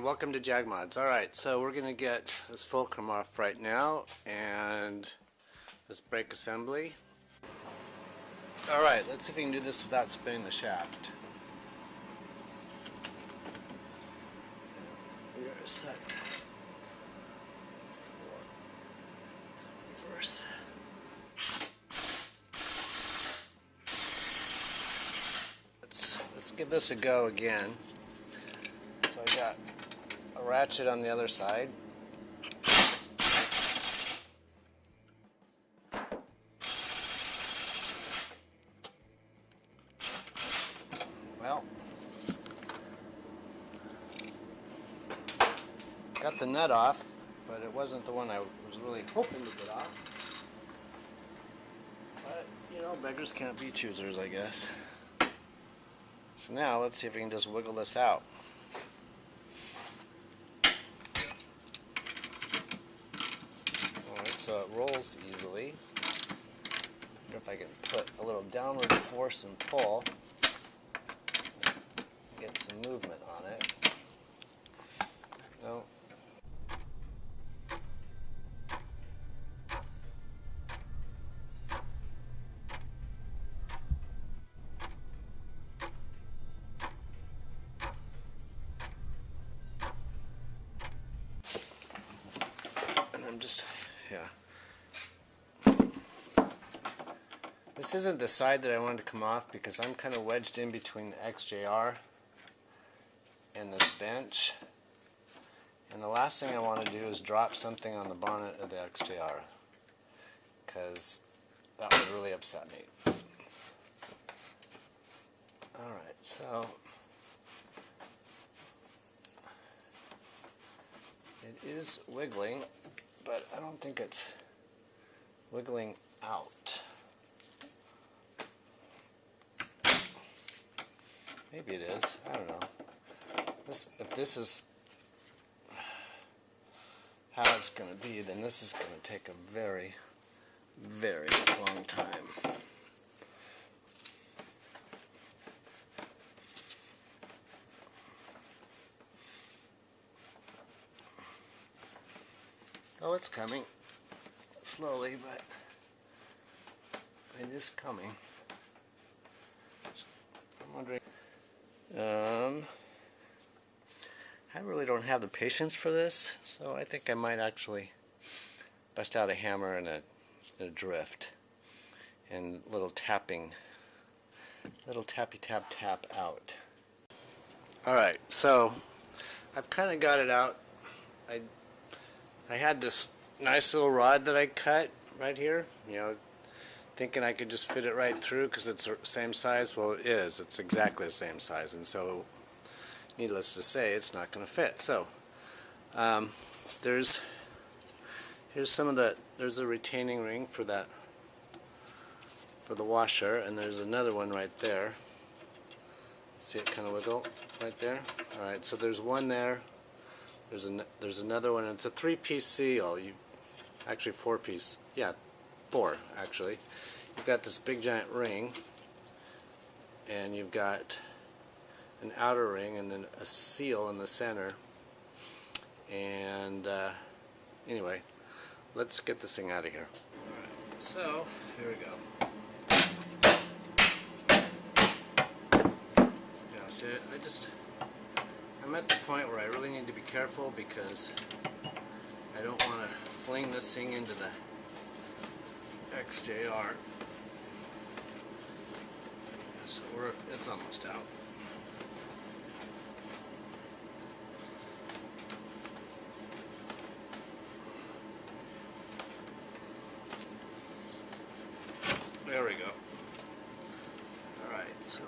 welcome to Jag Mods. Alright, so we're going to get this fulcrum off right now and this brake assembly. Alright, let's see if we can do this without spinning the shaft. We are set for reverse. Let's give this a go again. So I got a ratchet on the other side. Well, got the nut off, but it wasn't the one I was really hoping to get off. But, you know, beggars can't be choosers, I guess. So now let's see if we can just wiggle this out. Alright, so it rolls easily. Wonder if I can put a little downward force and pull, get some movement on it. No. This isn't the side that I wanted to come off because I'm kind of wedged in between the XJR and this bench. And the last thing I want to do is drop something on the bonnet of the XJR because that would really upset me. Alright, so it is wiggling, but I don't think it's wiggling out. Maybe it is. I don't know. If this is how it's going to be, then this is going to take a very, very long time. Oh, it's coming. Slowly, but it is coming. I'm wondering. I really don't have the patience for this, so I think I might actually bust out a hammer and a drift and little tappy tap out. Alright, so I've kind of got it out. I had this nice little rod that I cut right here, you know, thinking I could just fit it right through because it's the same size. Well, it is. It's exactly the same size, and so needless to say, it's not going to fit. So here's some of there's a retaining ring for that, for the washer, and there's another one right there. See it kind of wiggle right there? Alright, so there's one there. There's another one. It's a 3-piece seal. Actually 4-piece. Yeah, 4 actually. You've got this big giant ring, and you've got an outer ring and then a seal in the center. And anyway, let's get this thing out of here. Alright, so here we go. Yeah, see, I'm at the point where I really need to be careful because I don't want to fling this thing into the XJR. So it's almost out. There we go. Alright, so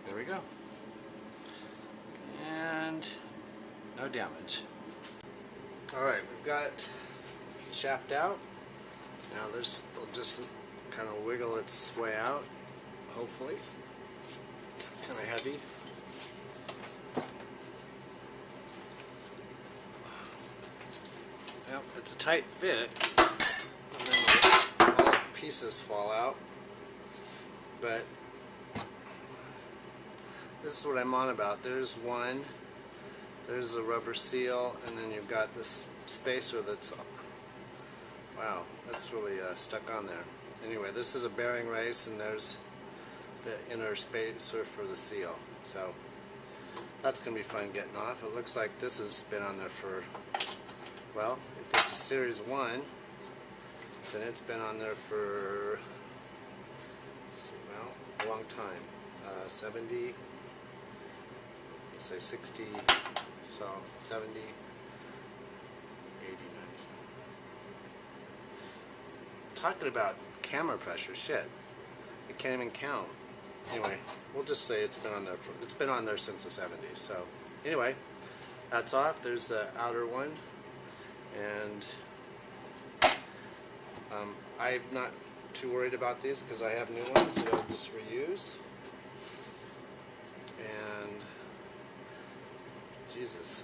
there we go. And no damage. Alright, we've got the shaft out. Now this will just kind of wiggle its way out, hopefully. It's kind of heavy. Yep, it's a tight fit, and then all the pieces fall out, but this is what I'm on about. There's one, there's a rubber seal, and then you've got this spacer that's, wow, that's really stuck on there. Anyway, this is a bearing race, and there's the inner spacer for the seal. So that's going to be fun getting off. It looks like this has been on there for, well, if it's a Series 1, then it's been on there for, well, a long time. 70, let's say 60, so 70, 80, 90. Talking about camera pressure, shit. I can't even count. Anyway, we'll just say it's been on there since the 70s. So anyway, that's off. There's the outer one, and I'm not too worried about these because I have new ones that I'll just reuse. And Jesus,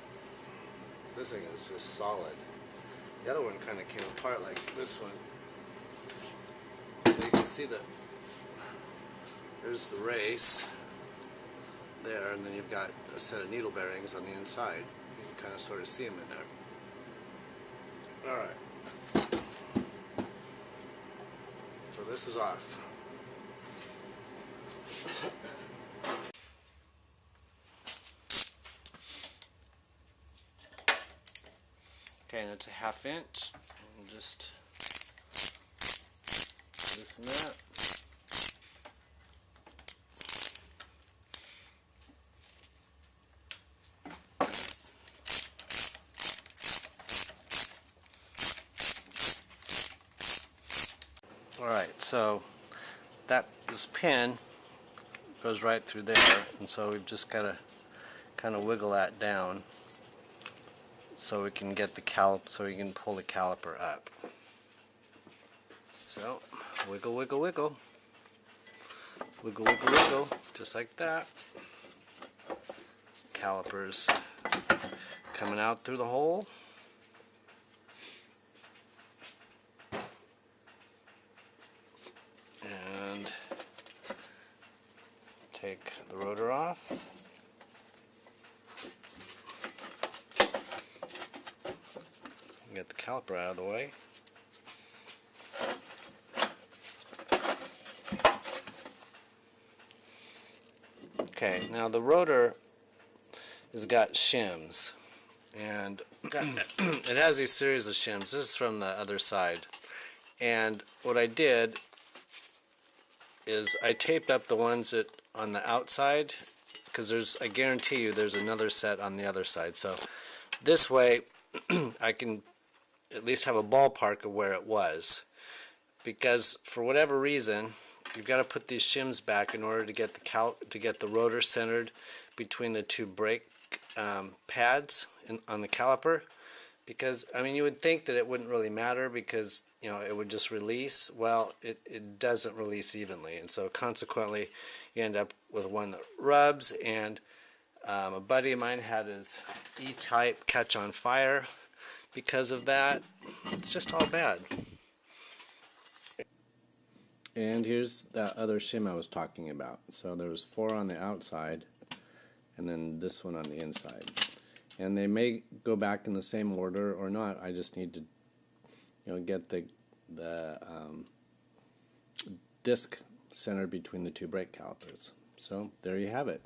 this thing is just solid. The other one kind of came apart like this one. So you can see that there's the race there, and then you've got a set of needle bearings on the inside. You can kind of sort of see them in there. Alright. So this is off. Okay, and it's a 1/2 inch. And just loosen that. Alright, so this pin goes right through there, and so we've just got to kind of wiggle that down so we can get the so we can pull the caliper up. So wiggle, wiggle, wiggle, wiggle, wiggle, wiggle, just like that. Calipers coming out through the hole. And take the rotor off. Get the caliper out of the way. Okay, now the rotor has got shims, and it has these series of shims. This is from the other side, and what I did is I taped up the ones that on the outside, because I guarantee you there's another set on the other side. So this way I can at least have a ballpark of where it was, because for whatever reason you've got to put these shims back in order to get the rotor centered between the two brake pads on the caliper. Because I mean, you would think that it wouldn't really matter because it would just release. Well, it doesn't release evenly, and so consequently you end up with one that rubs. And a buddy of mine had his E-type catch on fire because of that. It's just all bad. And here's that other shim I was talking about. So there was 4 on the outside, and then this one on the inside. And they may go back in the same order or not. I just need to, get the disc centered between the two brake calipers. So there you have it.